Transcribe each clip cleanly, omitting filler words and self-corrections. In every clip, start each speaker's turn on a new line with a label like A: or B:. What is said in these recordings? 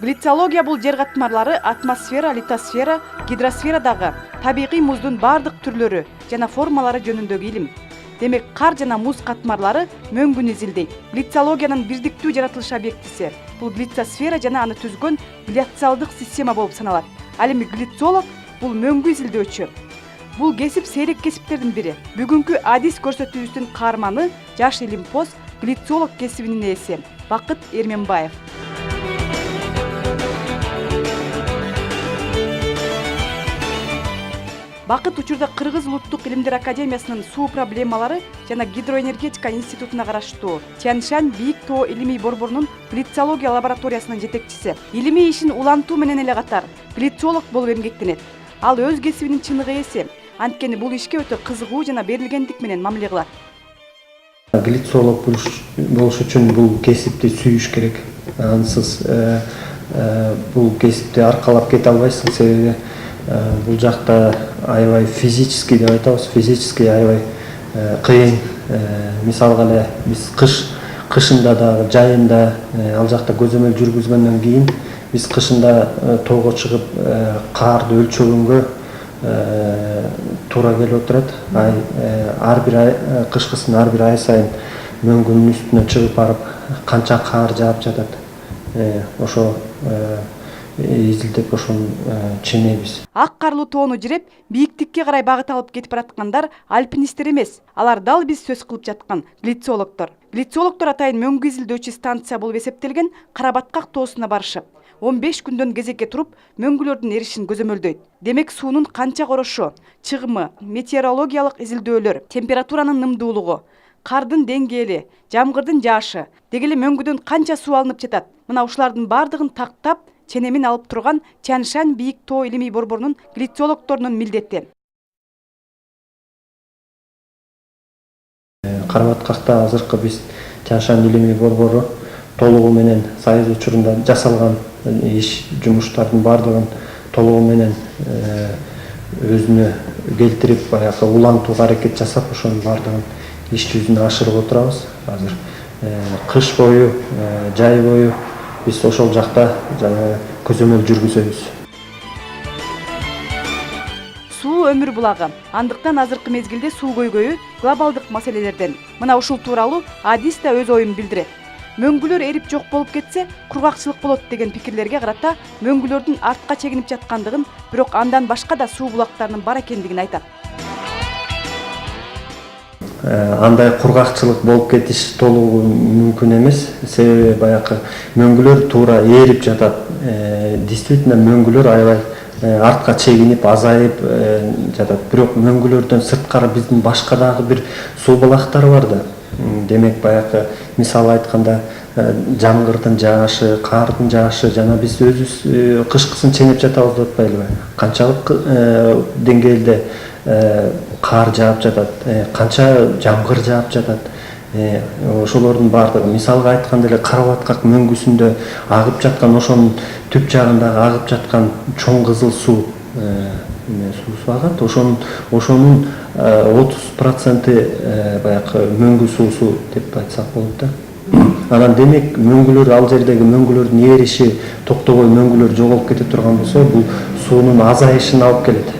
A: Глициология бул жер катмарлары атмосфера, литосфера, гидросферадагы табигый муздун бардык түрлөрү жана формалары жөнүндөгү илим. Демек, кар жана муз катмарлары мөңгүн изилдейт. Глициологиянын бирдиктүү жаратылыш объектиси бул глицосфера жана аны түзгөн гляциалдык система болуп саналат. Ал эми глициолог бул мөңгү изилдөөчү. Бул кесип сейрек кесиптердин бири. Бүгүнкү адис көрсөтүүбүздүн каарманы жаш илимпоз глициолог кесибинин ээси Бакыт Эрменбаев. Бакыт учурда Кыргыз Улуттук илимдер академиясынын суу проблемалары жана гидроэнергетика институтуна караштуу Тянь-Шань бийик тоо илимий борборунун глициология лабораториясынын жетекчиси. Илимий ишин улантуу менен эле катар глициолог болуп эмгектенет. Ал өз кесибинин чыныгы ээси. Анткени бул ишке өтө кызыгуу жана берилгендик менен мамиле кылат.
B: Глициолог болуш үчүн бул кесипти сүйүш керек. Ансыз бул кесипти аркалап кете албайсың, себеби бул жакта аябай физический деп айтабыз, физический аябай кыйын. Мисалга эле биз кышында дагы жайында ал жакта көзөмөл жүргүзгөндөн кийин биз кышында тоого чыгып карды өлчөгөнгө туура келип отурат. Ар бир кышкысын ар бир ай сайын мөңгүнүн үстүнө чыгып барып канча кар жаап жатат. Ошо изилдеп ошону ченейбиз.
A: Ак карлуу тоону жиреп, бийиктикке карай багыт алып кетип бараткандар альпинисттер эмес. Алар дал биз сөз кылып жаткан глициологдор. Глициологдор атайын мөңгү изилдөөчү станция болуп эсептелген Карабаткак тоосуна барышып, 15 күндөн кезекке туруп мөңгүлөрдүн эришин көзөмөлдөйт. Демек, суунун канча корошу, чыгымы, метеорологиялык изилдөөлөр, температуранын нымдуулугу, кардын деңгээли, жамгырдын жаашы, деги эле мөңгүдөн канча суу алынып жатат. Мына ушулардын бардыгын тактап, ченемин алып турган Тянь-Шань бийик тоо илимий борборунун глициологдорунун милдети.
B: Карабаткакта азыркы биз Тянь-Шань илимий борбору толугу менен Союз учурунда жасалган иш жумуштардын бардыгын толугу менен өзүнө келтирип, баягы улантууга аракет жасап, ошонун бардыгын иш жүзүнө ашырып отурабыз. Азыр кыш бою, жай бою биз ошол жакта көзөмөл жүргүзөбүз.
A: Суу өмүр булагы. Андыктан азыркы мезгилде суу көйгөйү глобалдык маселелерден. Мына ушул тууралуу Адис да өз оюн билдирет. Мөңгүлөр эрип жок болуп кетсе, кургакчылык болот деген пикирлерге карата мөңгүлөрдүн артка чегинип жаткандыгын, бирок андан башка да суу булактарынын бар экендигин айтат.
B: Андай кургакчылык болуп кетиш толугу мүмкүн эмес, себеби баягы мөңгүлөр туура эрип жатат. Действительно мөңгүлөр аябай артка чегинип, азайып жатат. Бирок мөңгүлөрдөн сырткары биздин башка дагы бир суу булактар бар да. Демек, баягы мисалы айтканда жамгырдын жаашы, кардын жаашы жана биз өзүбүз кышкысын ченеп жатабыз деп атпайлыбы? Канчалык деңгээлде кар жаап жатат, канча жамгыр жаап жатат. Ошолордун бардыгы, мисалга айтканда эле Карабаткак мөңгүсүндө агып жаткан, ошонун түп жагындагы агып жаткан чоң кызыл суу суусу агат. Ошонун 30% баягы мөңгү суусу деп айтсак болот да. Анан демек, мөңгүлөр, ал жердеги мөңгүлөрдүн эриши токтобой мөңгүлөр жоголуп кете турган болсо, бул суунун азайышына алып келет.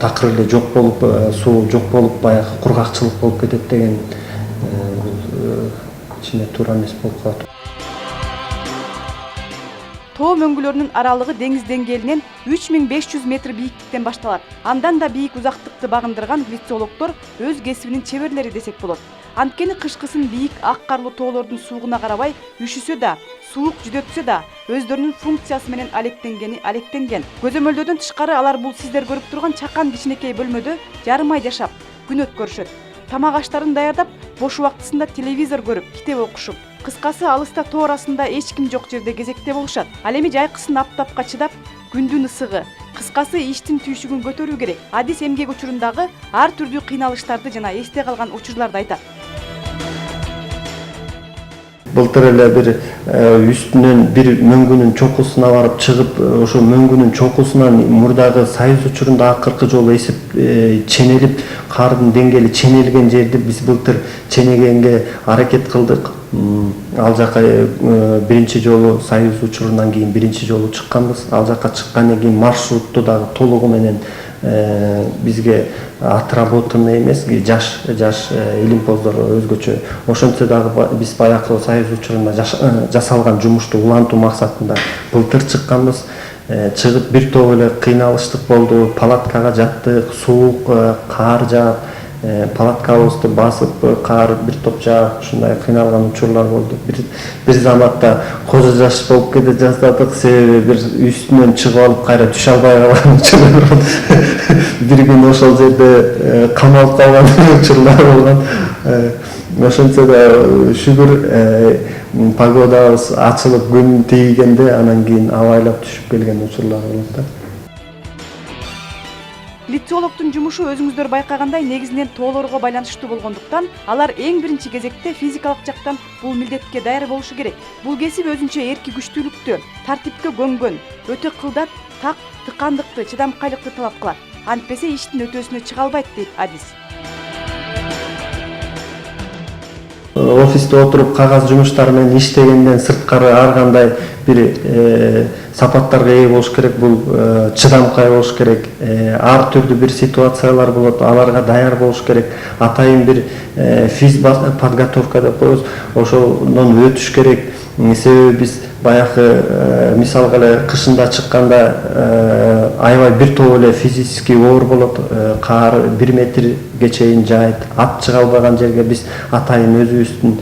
B: Такыр эле жок болуп, суу жок болуп, баягы кургакчылык болуп кетет деген ичине туура эмес болуп калат.
A: Тоо мөңгүлөрүнүн аралыгы деңиз деңгээлинен 3500 метр бийиктиктен башталат. Андан да бийик узактыкты багындырган глициологдор өз кесибинин чеберлери десек болот. Анткени кышкысын бийик ак карлуу тоолордун суугуна карабай үшүсө да, суук жүдөтсө да, өздөрүнүн функциясы менен алектенген. Көзөмөлдөөдөн тышкары алар бул сиздер көрүп турган чакан кичинекей бөлмөдө жарым ай жашап, күн өткөрүшөт. Тамак аштарын даярдап, бош убактысында телевизор көрүп, китеп окушуп, кыскасы алыста тоо арасында эч ким жок жерде кезекте болушат. Ал эми жайкысын аптапка чыдап, күндүн ысыгы, кыскасы иштин түйшүгүн көтөрүү керек. Адис эмгек учурундагы ар түрдүү кыйналыштарды жана эсте калган учурларды айтат.
B: былтыр эле бир үстүнөн бир мөңгүнүн чокусуна барып чыгып, ошо мөңгүнүн чокусунан мурдагы Союз учурунда акыркы жолу ченелип, кардын деңгээли ченелген жерди биз былтыр ченегенге аракет кылдык. Ал жака биринчи жолу Союз учурунан кийин биринчи жолу чыкканбыз. Ал жака чыккандан кийин маршрутту дагы толугу менен бизге отработанный эмес, жаш илимпоздор өзгөчө. Ошентсе дагы биз баягы Союз учурунда жасалган жумушту улантуу максатында былтыр чыкканбыз. Чыгып бир топ эле кыйналыштык болду. Палаткага жаттык, суук, каар жаап, палаткабызды басып, каар бир топ жаап, ушундай кыйналган учурлар болду. Бир заматта кожо жаш болуп кете жаздадык, себеби бир үстүнөн чыгып алып кайра түшө албай калган учурлар болду. Бир күн ошол жерде камалып калган учурлар болгон. Ошентсе да шүгүр погодабыз ачылып күн тийгенде анан кийин абайлап түшүп келген учурлар болот да.
A: Лицеологдун жумушу өзүңүздөр байкагандай негизинен тоолорго байланыштуу болгондуктан, алар эң биринчи кезекте физикалык жактан бул милдетке даяр болушу керек. Бул кесип өзүнчө эрки күчтүүлүктү, тартипке көнгөн, өтө кылдат, так, тыкандыкты, чыдамкайлыкты талап кылат. Антпесе иштин өтөөсүнө чыга албайт дейт Адис.
B: Офисте отуруп кагаз жумуштары менен иштегенден сырткары ар кандай бир сапаттарга ээ болуш керек, бул чыдамкай болуш керек, ар түрдүү бир ситуациялар болот, аларга даяр болуш керек, атайын бир физ подготовка деп коебуз, ошондон өтүш керек. Себеби биз баягы мисалга эле кышында чыкканда аябай бир топ эле физический оор болот, каар 1 метрге чейин жаайт, ат чыга албаган жерге биз атайын өзүбүздүн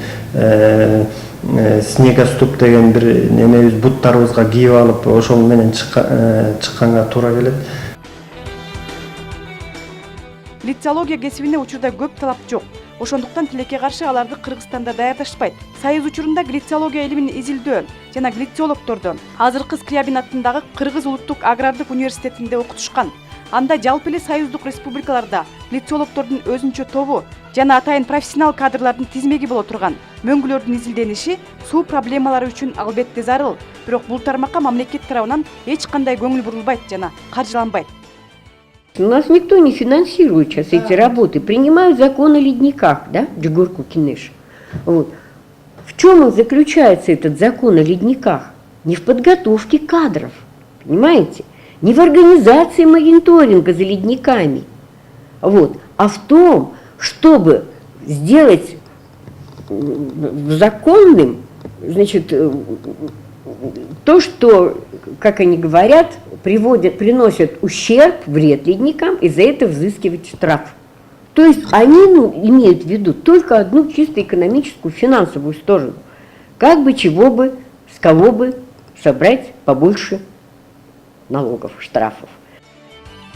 B: снегоступ деген бир немебиз буттарыбызга кийип алып, ошол менен чыкканга туура келет.
A: Глициология кесибине учурда көп талап жок. Ошондуктан тилекке каршы аларды Кыргызстанда даярдашпайт. Союз учурунда глициология илимин изилдөө жана глициологдорду азыркы Скрябин атындагы Кыргыз улуттук агрардык университетинде окутушкан. Анда жалпы эле союздук республикаларда глициологдордун өзүнчө тобу жана атайын профессионал кадрлардын тизмеги боло турган. Мөңгүлөрдүн изилдениши суу проблемалары үчүн албетте зарыл, бирок бул тармакка мамлекет тарабынан эч кандай көңүл бурулбайт жана каржыланбайт.
C: У нас никто не финансирует сейчас эти работы. Принимают закон о ледниках, да, Джигурку Кинеш. Вот. В чем заключается этот закон о ледниках? Не в подготовке кадров, понимаете? Не в организации мониторинга за ледниками, вот, а в том, чтобы сделать законным, значит, то, что, как они говорят, приносят ущерб, вред ледникам, и за это взыскивать штраф. То есть они имеют в виду только одну чисто экономическую, финансовую сторону. Как бы, чего бы, с кого бы собрать побольше налогов, штрафов.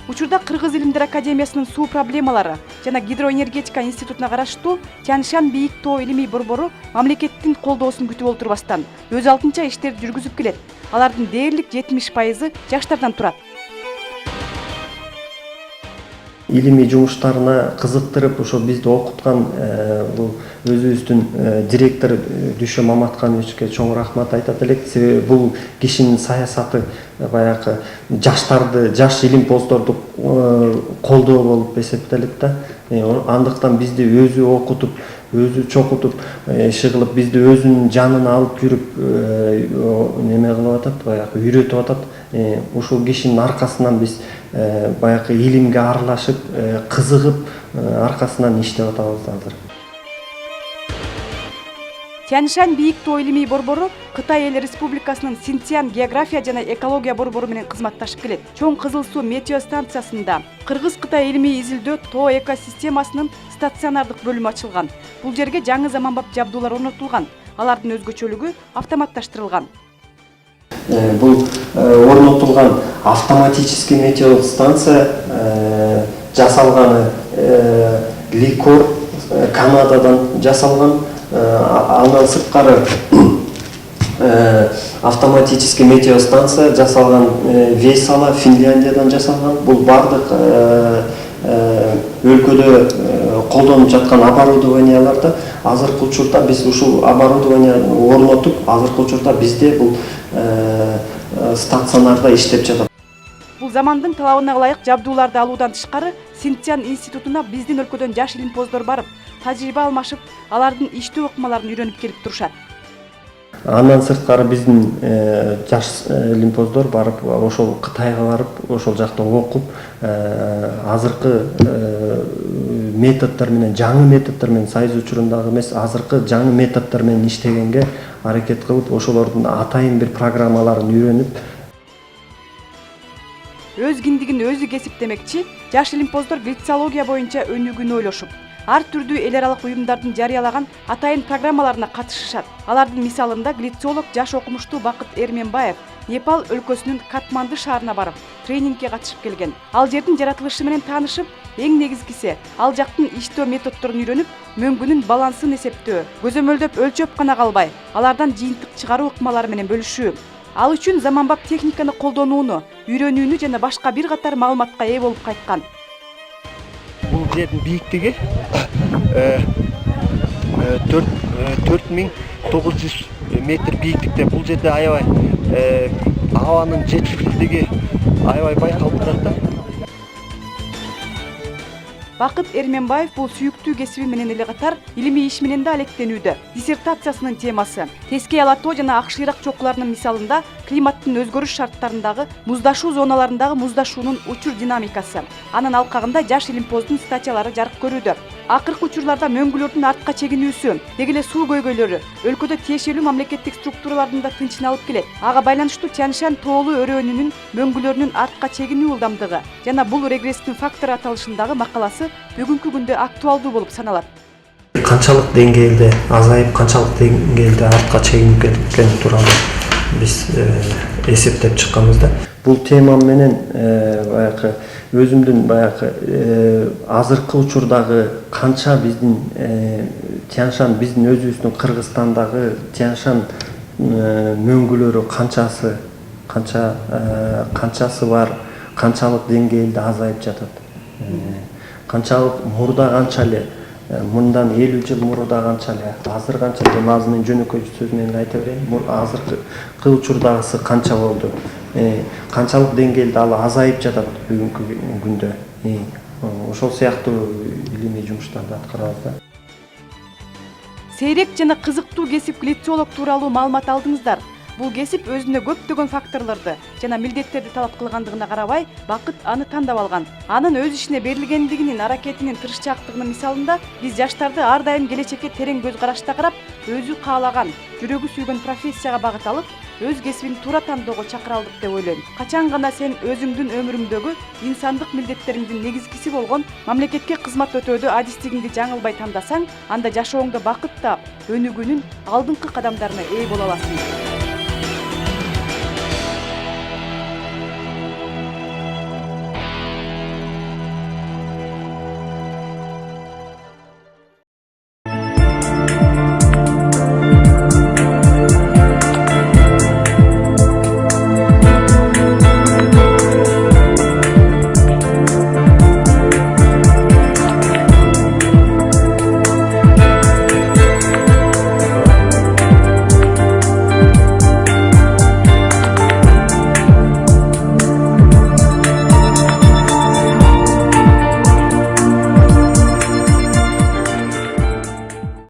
A: Учурда Кыргыз илимдер академиясынын суу проблемалары жана гидроэнергетика институтуна караштуу Тянь-Шань бийик тоо илимий борбору мамлекеттин колдоосун күтүп олтурбастан өз алдынча иштерди жүргүзүп келет. Алардын дээрлик 70% жаштардан турат.
B: Илимий жумуштарына кызыктырып, ошо бизди окуткан бул өзүбүздүн директор Дүшө Маматкановичке чоң рахмат айтат элек. Себеби бул кишинин саясаты баягы жаштарды, жаш илимпоздорду колдоо болуп эсептелет да. Андыктан бизди өзү окутуп, өзү чокутуп, иши кылып, бизди өзүнүн жанына алып жүрүп неме кылып атат, баягы үйрөтүп атат. Ушул кишинин аркасынан биз баягы илимге аралашып, кызыгып, аркасынан иштеп атабыз азыр.
A: Тянь-Шань бийик тоо илимий борбору Кытай эл республикасынын Синьцзян география жана экология борбору менен кызматташып келет. Чоң Кызыл суу метеостанциясында Кыргыз-Кытай илимий изилдөө тоо экосистемасынын стационардык бөлүмү ачылган. Бул жерге жаңы заманбап жабдуулар орнотулган. Алардын өзгөчөлүгү автоматташтырылган.
B: Бул орнотулган автоматический метеостанция жасалганы Ликор Канададан жасалган. Андан сырткары автоматический метеостанция жасалган Вейсала Финляндиядан жасалган. Бул бардык өлкөдө колдонуп жаткан оборудованияларда азыркы учурда биз ушул оборудованияны орнотуп, азыркы учурда бизде бул стационарда иштеп жатат.
A: Бул замандын талабына ылайык жабдууларды алуудан тышкары Синтиян институтуна биздин өлкөдөн жаш илимпоздор барып, тажрыйба алмашып, алардын иштөө ыкмаларын үйрөнүп келип турушат.
B: Андан сырткары биздин жаш илимпоздор барып, ошол Кытайга барып, ошол жакта окуп, азыркы методдор менен, жаңы методдор менен, Союз учурундагы эмес, азыркы жаңы методдор менен иштегенге аракет кылып, ошолордун атайын бир программаларын үйрөнүп,
A: Өз киндигин өзү кесип демекчи, жаш илимпоздор глицология боюнча өнүгүүнү ойлошуп, ар түрдүү эл аралык уюмдардын жарыялаган атайын программаларына катышышат. Алардын мисалында глицолог жаш окумуштуу Бакыт Эрменбаев Непал өлкөсүнүн Катманды шаарына барып, тренингге катышып келген. Ал жердин жаратылышы менен таанышып, эң негизгиси, ал жактын иштөө методдорун үйрөнүп, мөңгүнүн балансын эсептөө, көзөмөлдөп өлчөп гана калбай, алардан жыйынтык чыгаруу ыкмалары менен бөлүшүү. Ал үчүн заманбап техниканы колдонууну, үйрөнүүнү жана башка бир катар маалыматка ээ болуп кайткан.
D: Бул жердин бийиктиги 4900 метр бийиктикте. Бул жерде аябай абанын жетишсиздиги аябай байкалып турат да.
A: Бакыт Эрменбаев бул сүйүктүү кесиби менен эле катар илимий иш менен да алектенүүдө. Диссертациясынын темасы тескей алатоо жана ак шыйрак чокуларынын мисалында климаттын өзгөрүш шарттарындагы муздашуу зоналарындагы муздашуунун учур динамикасы. Анын алкагында жаш илимпоздун статьялары жарык көрүүдө. Акыркы учурларда мөңгүлөрдүн артка чегинүүсү, деги эле суу көйгөйлөрү өлкөдө тиешелүү мамлекеттик структуралардын да тынчыналып келет. Ага байланыштуу Тянь-Шань тоолуу өрөөнүнүн мөңгүлөрүнүн артка чегинүү ылдамдыгы жана бул регресстин фактору аталышындагы макаласы бүгүнкү күндө актуалдуу болуп саналат.
B: Канчалык деңгээлде азайып, канчалык деңгээлде артка чегинип кеткени тууралуу биз эсептеп чыкканбыз да. Бул тема менен баягы өзүмдүн азыркы учурдагы канча биздин Тянь-Шань, биздин өзүбүздүн Кыргызстандагы Тянь-Шань мөңгүлөрү канчасы бар, канчалык деңгээлде азайып жатат. Канчалык мурда канча эле, мындан 50 жыл мурда канча эле, азыр канча эле, азыр мен жөнөкөй сөз менен айта берейин. Азыркы учурдагысы канча болду? Канчалык деңгээлде ал азайып жатат бүгүнкү күндө. Ошол сыяктуу илимий жумуштарды аткарабыз да.
A: Сейрек жана кызыктуу кесип глицолог тууралуу маалымат алдыңыздар. Бул кесип өзүнө көптөгөн факторлорду жана милдеттерди талап кылгандыгына карабай, Бакыт аны тандап алган. Анын өз ишине берилгендигинин, аракетинин тырышчаактыгынын мисалында биз жаштарды ар дайым келечекке терең көз карашта карап, өзү каалаган, жүрөгү сүйгөн профессияга багыт алып, өз кесибин туура тандоого чакыра алдык деп ойлойм. Качан гана сен өзүңдүн өмүрүңдөгү инсандык милдеттериңдин негизгиси болгон мамлекетке кызмат өтөөдө адистигиңди жаңылбай тандасаң, анда жашооңдо бакыт таап, өнүгүүнүн алдыңкы кадамдарына ээ боло аласың.